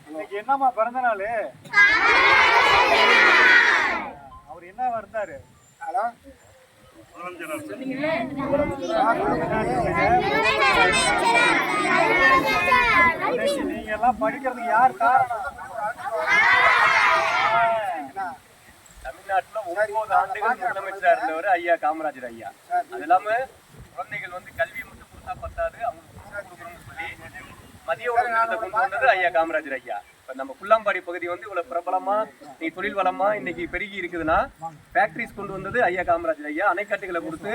இன்னைக்கு என்னம்மா பிறந்த நாள்? அவர் என்ன இருந்தாரு? நீங்க எல்லாம் படிக்கிறதுக்கு யார் காரணம்? தமிழ்நாட்டுல 9 ஆண்டுகள் முதலமைச்சரா இருந்தவர் ஐயா காமராஜர் ஐயா. அது இல்லாம குழந்தைகள் வந்து கல்வி மட்டும் கொடுத்தா பத்தாது, அவங்களுக்கு சொல்லி மதிய உணவு கொண்டு வந்தது ஐயா காமராஜர் ஐயா. இப்ப நம்ம குள்ளாம்பாடி பகுதி வந்து இவ்வளவு பிரபலமா நீ தொழில் வளமா இன்னைக்கு பெருகி இருக்குதுன்னா ஃபேக்டரிஸ் கொண்டு வந்தது ஐயா காமராஜர் ஐயா. அணைக்கட்டுகளை கொடுத்து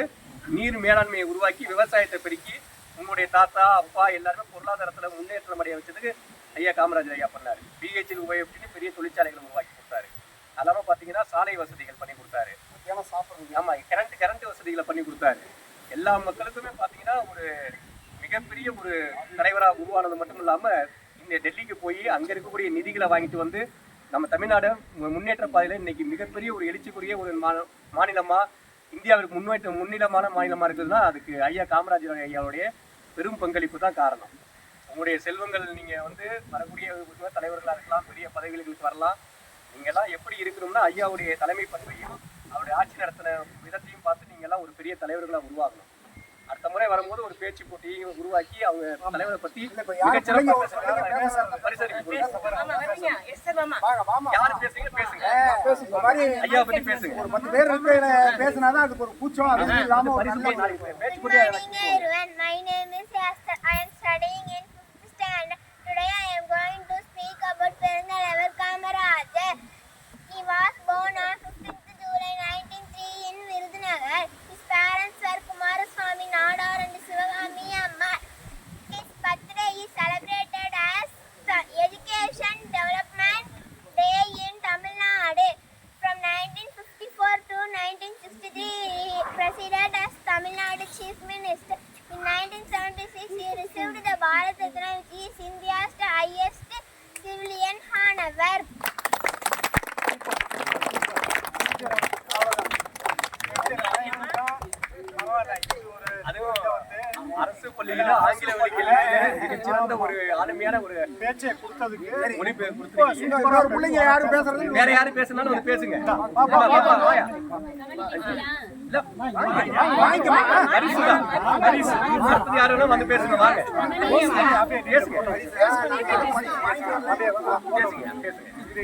நீர் மேலாண்மையை உருவாக்கி விவசாயத்தை பெருக்கி உங்களுடைய தாத்தா அப்பா எல்லாருமே பொருளாதாரத்துல முன்னேற்றம் அடைய வச்சதுக்கு ஐயா காமராஜர் ஐயா பண்ணாரு. பிஹெச்எல் உபயோகிச்சு பெரிய தொழிற்சாலைகளை உருவாக்கி கொடுத்தாரு. அல்லாம பாத்தீங்கன்னா சாலை வசதிகள் பண்ணி கொடுத்தாரு. ஆமா, கரண்ட் வசதிகளை பண்ணி கொடுத்தாரு. எல்லா மக்களுக்குமே பாத்தீங்கன்னா ஒரு மிகப்பெரிய ஒரு தலைவராக உருவானது மட்டும் இல்லாம இந்த டெல்லிக்கு போய் அங்க இருக்கக்கூடிய நிதிகளை வாங்கிட்டு வந்து நம்ம தமிழ்நாடு முன்னேற்ற பாதையில இன்னைக்கு மிகப்பெரிய ஒரு எழுச்சிக்குரிய ஒரு மாநிலமா இந்தியாவிற்கு முன்னிலமான மாநிலமா இருக்குதுன்னா அதுக்கு ஐயா காமராஜர் ஐயாவுடைய பெரும் பங்களிப்பு தான் காரணம். உங்களுடைய செல்வங்கள் நீங்க வந்து வரக்கூடிய தலைவர்களா இருக்கலாம், பெரிய பதவிகளுக்கு வரலாம். நீங்க எல்லாம் எப்படி இருக்கணும்னா ஐயாவுடைய தலைமை பண்பையும் அவருடைய ஆட்சி நடத்தின விதத்தையும் பார்த்து நீங்க எல்லாம் ஒரு பெரிய தலைவர்களா உருவாகணும். அடுத்த முறை வரும்போது ஒரு பேச்சு போட்டியையும் உருவாக்கி அவங்க தலைவரை பத்தி யாரு பேசுங்க பேசுங்க, ஐயா பத்தி பேசுங்க. ஒரு 10 பேர் பேசினாதான் அதுக்கு ஒரு கூச்சம் இல்லாம பேச்சு போட்டியா. Chief Minister. In 1976, he received the Bharat Ratna, which is India's highest civilian honor. அரசு பள்ளியில ஆங்கில வழியில் மிகச்சிறந்த ஒரு ஆளுமையான ஒரு பேச்சை கொடுத்ததுக்கு மொழிபெயர் கொடுத்துருக்கீங்க. வேற யாரும் பேசினாலும் வந்து பேசுங்க. யாரும் வந்து பேசுங்க, வாங்க பேசுங்க.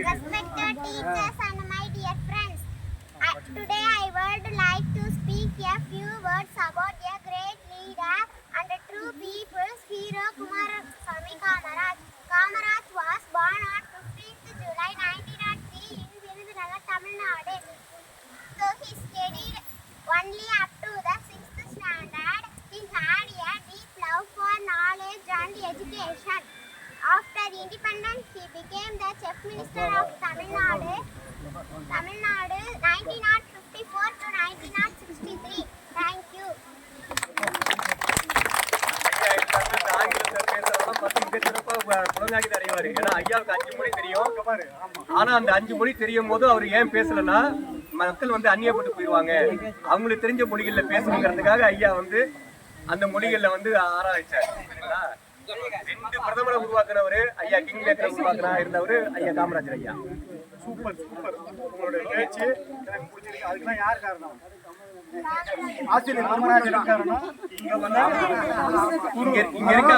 Respected teachers and my dear friends, today I would like to speak a few words about a great leader and a true people's hero, Kumaraswamy Kamaraj. Kamaraj was born on 15th July 1903 in Virudhunagar, Tamil Nadu. So he studied only up to the 6th standard. He had a deep love for knowledge and education. After independence, he became the Chief Minister of Tamil Nadu 1954 to 1963. Thank you. ஏன்னா ஐயாவுக்கு 5 மொழி தெரியும். ஆனா அந்த 5 மொழி தெரியும் போது அவர் ஏன் பேசலன்னா மக்கள் வந்து அந்நியப்பட்டு போயிடுவாங்க, அவங்களுக்கு தெரிஞ்ச மொழிகள்ல பேசணுங்கிறதுக்காக ஐயா வந்து அந்த மொழிகள்ல வந்து ஆராய்ச்சார். சரிங்களா? 2 பிரதமரை உருவாக்குனவரு ஐயா, கிங் மேக்கரை உருவாக்குனா இருந்தவரு ஐயா காமராஜர் ஐயா. Super super. உங்களுடைய பேச்சு எனக்கு பிடிச்சிருக்கு. அதுக்கெல்லாம் யார் காரணம்? ஆசிரியர் காமராஜர் காரணம். இங்க வந்து இங்க இருக்க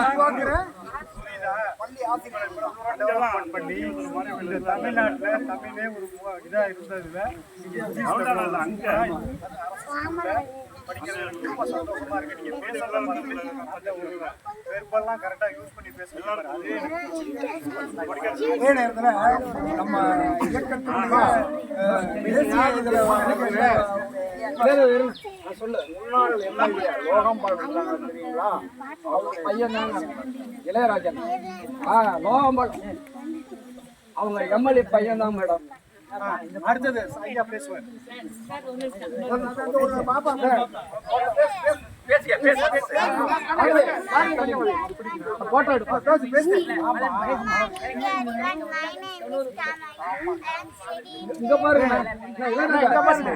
டெவலப்மெண்ட் பண்ணி இந்த தமிழ்நாட்டுல தமிழே ஒரு இதா இருந்ததுல படிக்கிறது ரொம்ப சந்தோஷமா இருக்கு. நீங்க பேசலாம் ஒரு வெர்பல்லாம் கரெக்டா யூஸ் பண்ணி பேசுறீங்க. அதே நேரத்துல நம்ம முன்னாள் எம்எல்ஏ லோகம்பாள் தெரியுங்களா? அவங்க பையன் தான் இளையராஜன். லோகம்பாள் அவங்க எம்எல்ஏ பையன் தான் மேடம். அடுத்தது ஐயா பேசுவார். பாப்பா பேசியா பேச பேச போட்டோ எடு பேசு பேசு இங்க பாருங்க இங்க பாருங்க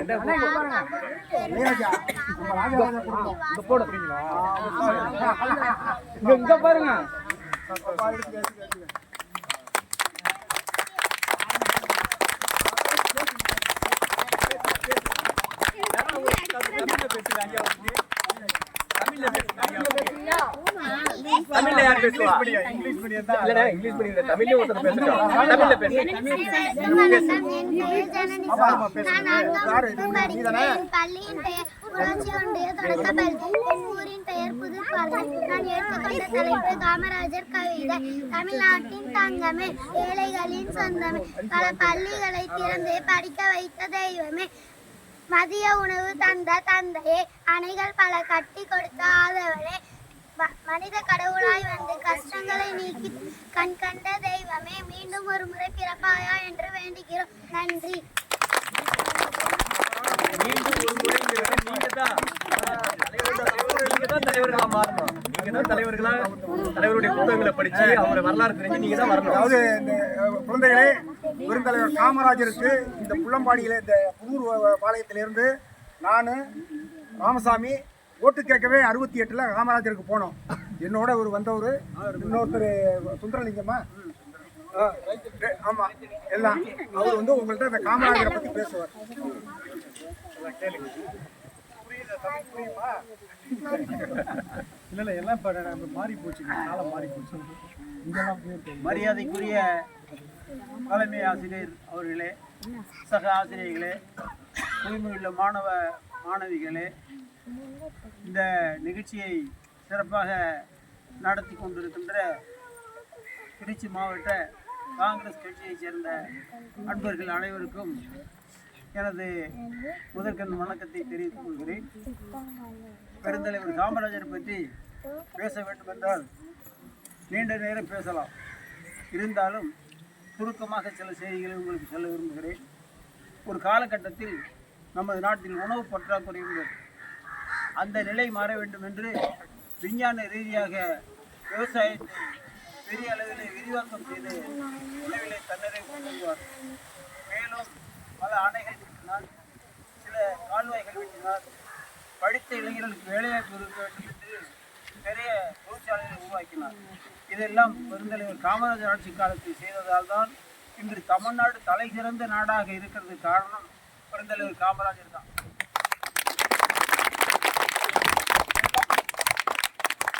இங்க போடுறீங்களா இங்க பாருங்க தமிழ்ல யார் பேசுவா? இங்கிலீஷ் மீடியம் தான். இல்லடா இங்கிலீஷ் மீடியம் தமிழ்ல ஒருத்தர் பேசுறான். தமிழ்ல பேசு. பள்ளியின் பெயர் ஊராட்சி ஒன்றிய தொடக்கப்பள்ளி. ஊரின் பெயர் புதுப்பாலை. நான் எடுத்துக்கொண்ட தலைப்பு காமராஜர் கவிதை. தமிழ்நாட்டின் தங்கமே, ஏழைகளின் சொந்தமே, பல பள்ளிகளை திறந்து படிக்க வைத்த தெய்வமே, மதிய உணவு தந்த தந்தையே, அணைகள் பல கட்டி கொடுத்த ஆதவனே, மனித கடவுளாய் வந்து கஷ்டங்களை நீக்கி கண் கண்ட தெய்வமே, மீண்டும் ஒரு முறை பிறப்பாயா என்று வேண்டுகிறோம். நன்றி. மீண்டும் ஒரு முறை நீங்க தான் தலைவர்களா மாறணும். நீங்க தான் தலைவருடைய புத்தகங்களை படிச்சு அவங்கள வரலாறு தெரிஞ்சு நீங்க தான் வரணும். அதாவது இந்த குழந்தைகளே, பெருந்தலைவர் காமராஜருக்கு இந்த புள்ளம்பாடியில் இந்த புதூர் பாளையத்திலிருந்து நான் ராமசாமி ஓட்டு கேட்கவே 68ல் காமராஜருக்கு போனோம். என்னோட ஒரு வந்தவர் இன்னொருத்தர் சுந்தரலிங்கம்மா, ஆமாம் எல்லாம் அவர் வந்து உங்கள்கிட்ட இந்த காமராஜரை பற்றி பேசுவார். இல்லை எல்லாம் இப்போ மாறி போச்சு, காலம் மாறி போச்சு. மரியாதைக்குரிய தலைமை ஆசிரியர் அவர்களே, சக ஆசிரியர்களே, தூய்மையுள்ள மாணவ மாணவிகளே, இந்த நிகழ்ச்சியை சிறப்பாக நடத்தி கொண்டிருக்கின்ற திருச்சி மாவட்ட காங்கிரஸ் கட்சியைச் சேர்ந்த அன்பர்கள் அனைவருக்கும் எனது முதற்கண் வணக்கத்தை தெரிவித்துக் கொள்கிறேன். பெருந்தலைவர் காமராஜர் பற்றி பேச வேண்டும் என்றால் நீண்ட நேரம் பேசலாம். இருந்தாலும் சுருக்கமாக சில செய்திகளை உங்களுக்கு சொல்ல விரும்புகிறேன். ஒரு காலகட்டத்தில் நமது நாட்டில் உணவு பற்றாக்குறை இருந்தது. அந்த நிலை மாற வேண்டும் என்று விஞ்ஞான ரீதியாக விவசாயத்தை பெரிய அளவில் விரிவாக்கம் செய்து உணவிலை தண்ணீரை கொண்டு வருவார். மேலும் பல அணைகள் வெட்டினார், சில கால்வாய்கள் வெட்டினார். படித்த இளைஞர்களுக்கு வேலைவாய்ப்பு இருக்க வேண்டும் என்று பெரிய தொழிற்சாலைகளை உருவாக்கினார். இதெல்லாம் பெருந்தலைவர் காமராஜர் ஆட்சி காலத்தில் செய்ததால் தான் இன்று தமிழ்நாடு தலை சிறந்த நாடாக இருக்கிறது. காரணம் பெருந்தலைவர் காமராஜர் தான்.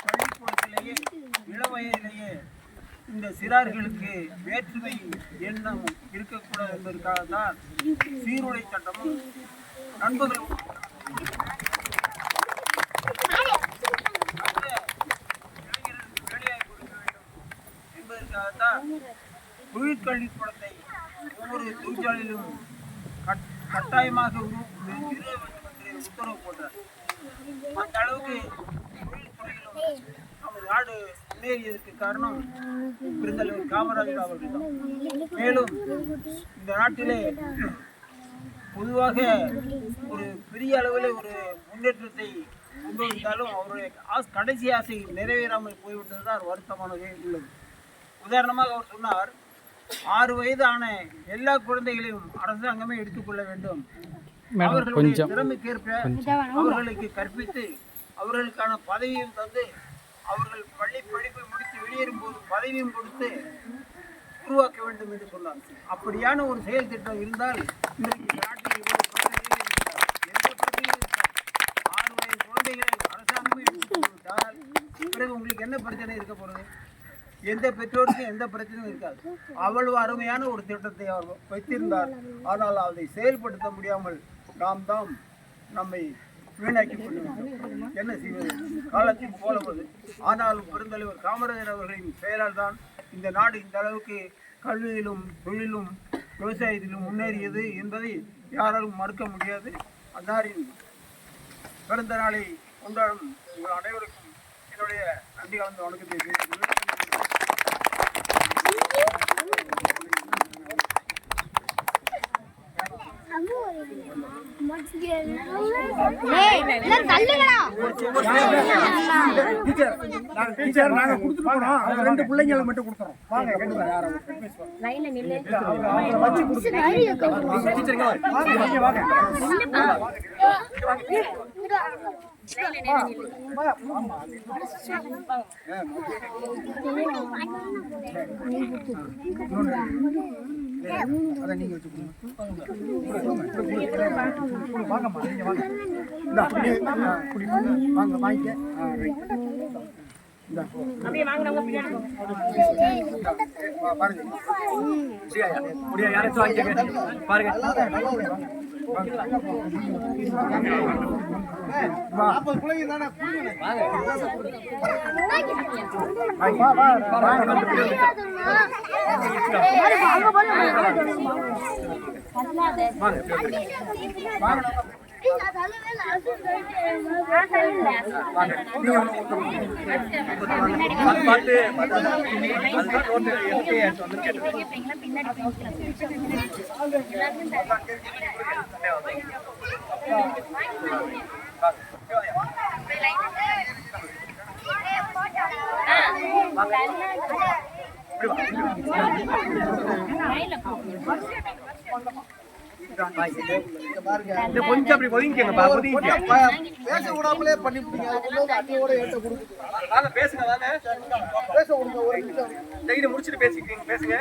பள்ளிக்கூடத்திலேயே இளவயதிலேயே இந்த சிறார்களுக்கு வேற்றுமை எண்ணம் இருக்கக்கூடாது என்பதற்காக தான் சீருடை சட்டமும் நண்பர்களும் வேலையை கொடுக்க வேண்டும் என்பதற்காகத்தான் தொழிற்கல்விக்கூடத்தை ஒவ்வொரு தொழிற்சாலையிலும் கட்டாயமாக நிறுவ வேண்டும் என்று உத்தரவு போட்டார். அந்த அளவுக்கு தொழில்துறையிலும் நமது நாடு முன்னேறியதற்கு காரணம் பெருந்தலைவர் காமராஜர் அவர்கள் தான். மேலும் இந்த நாட்டிலே பொதுவாக ஒரு பெரிய அளவில் ஒரு முன்னேற்றத்தை கொண்டு வந்தாலும் அவருடைய கடைசி ஆசை நிறைவேறாமல் போய்விட்டது தான் வருத்தமானதே உள்ளது. உதாரணமாக அவர் சொன்னார், 6 வயது ஆன எல்லா குழந்தைகளையும் அரசாங்கமே எடுத்துக்கொள்ள வேண்டும். அவர்களுடைய திறமைக்கேற்ப அவர்களுக்கு கற்பித்து அவர்களுக்கான பதவியும் தந்து அவர்கள் பள்ளி படிப்பை முடித்து வெளியேறும் போது பதவியும் கொடுத்து உருவாக்க வேண்டும் என்று சொன்னார். அப்படியான ஒரு செயல் திட்டம் இருந்தால் இன்றைக்கு நாட்டில் எந்த பிரச்சனையும் 6 வயது குழந்தைகளை அரசாங்கமே எடுத்துக்கொண்டால் பிறகு உங்களுக்கு என்ன பிரச்சனை இருக்க போகிறது? எந்த பெற்றோருக்கும் எந்த பிரச்சனையும் இருக்காது. அவ்வளவு அருமையான ஒரு திட்டத்தை அவர் வைத்திருந்தார். ஆனால் அதை செயல்படுத்த முடியாமல் நாம் தான் நம்மை வீணாக்கி கொண்டிருக்கிறோம். என்ன செய்வது? காலத்தின் போலவது. ஆனாலும் பெருந்தலைவர் காமராஜர் அவர்களின் செயலால் தான் இந்த நாடு இந்த அளவுக்கு கல்வியிலும் தொழிலும் விவசாயத்திலும் முன்னேறியது என்பதை யாராலும் மறுக்க முடியாது. அன்னாரின் பிறந்த நாளை கொண்டாடும் உங்கள் அனைவருக்கும் என்னுடைய நன்றி கலந்த வணக்கத்தை தெரிவித்துள்ளேன். டீச்சர் நாங்க கொடுத்துட்டு போனோம். அவங்க 2 பிள்ளைங்களுக்கு மட்டும் கொடுத்துறோம். வாங்க கேட்டுங்க யாரோ லைன்ல நில்லு. வச்சு கொடுங்க. டீச்சர் இங்க வாங்க. அதான் நீங்க வச்சு வாங்கம்மா, நீங்க வாங்க. வாங்க வாங்கிக்க. பாருங்க யாராச்சும் வாங்கிக்கங்க பாருங்க. கொஞ்சம் அப்படி ஒதுங்கிக்கங்கப்பா, ஒதுங்கிக்க. பேச விடாமலே பண்ணிவிட்டீங்க. அண்ணியோட ஏற்ற கொடுக்குது. வாங்க பேசுங்க, வாங்க பேச விடுங்க. ஒரு நிமிஷம் இதை முடிச்சுட்டு பேசிக்கிறீங்க, பேசுங்க.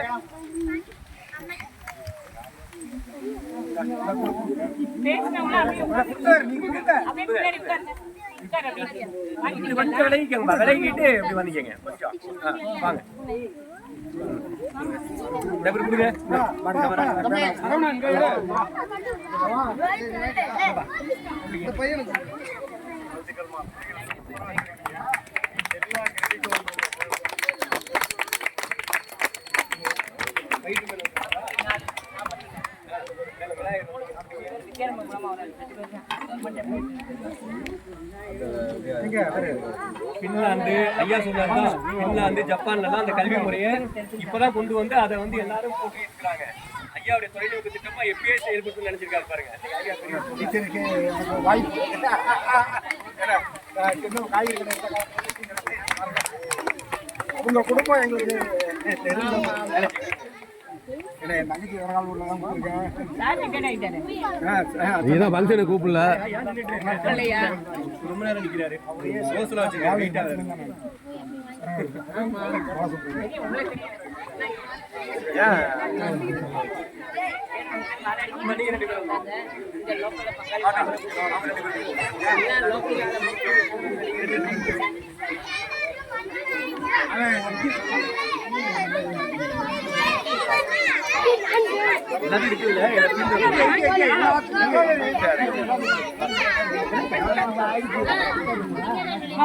கொஞ்சம் விலகிக்கங்கப்பா, விலகிட்டு இப்படி வந்துக்கங்க கொஞ்சம். வாங்க கொடுங்க. இந்த பையனுக்கு பின்லாந்து ஐயா சொன்னாங்க, பின்லாந்து ஜப்பான்லாம் அந்த கல்வி முறையை இப்பதான் கொண்டு வந்து அதை வந்து எல்லாரும் போட்டு இருக்கிறாங்க. ஐயாவுடைய தொலைநோக்கு திட்டமா எப்பயே செயல்பட்டு நினைச்சிருக்காரு பாருங்க. டீச்சருக்கு வாய்ப்பு காய்கறி உங்க குடும்பம் எங்களுக்கு தங்கச்சி வரகால் உள்ளதான் நீதான் ஃபங்க்ஷனை கூப்பிடல. ரொம்ப நேரம் நிக்கிறாரு. சோசுல வச்சிருக்காரு.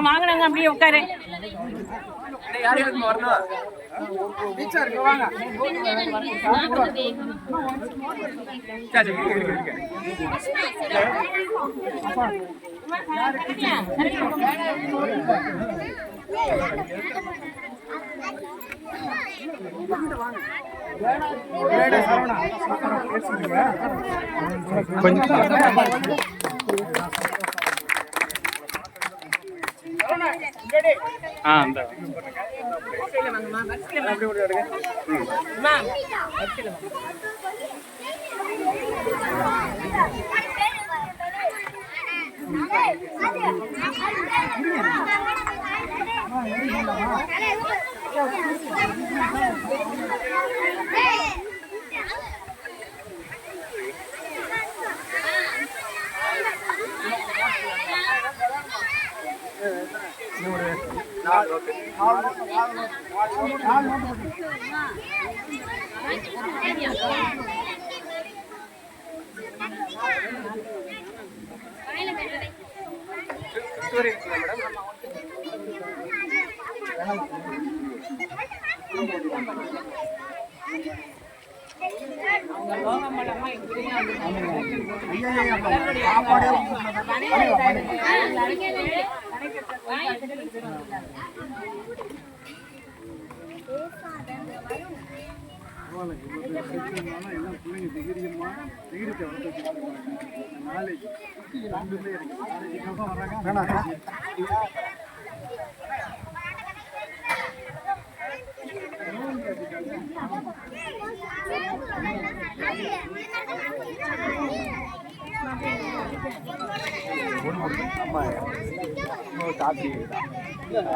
வாங்கினாங்க அப்படியே உட்காரு. யாரையும் வரணும். வாங்க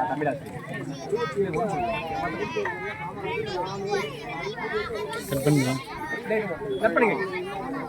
தமிழாசிரியர்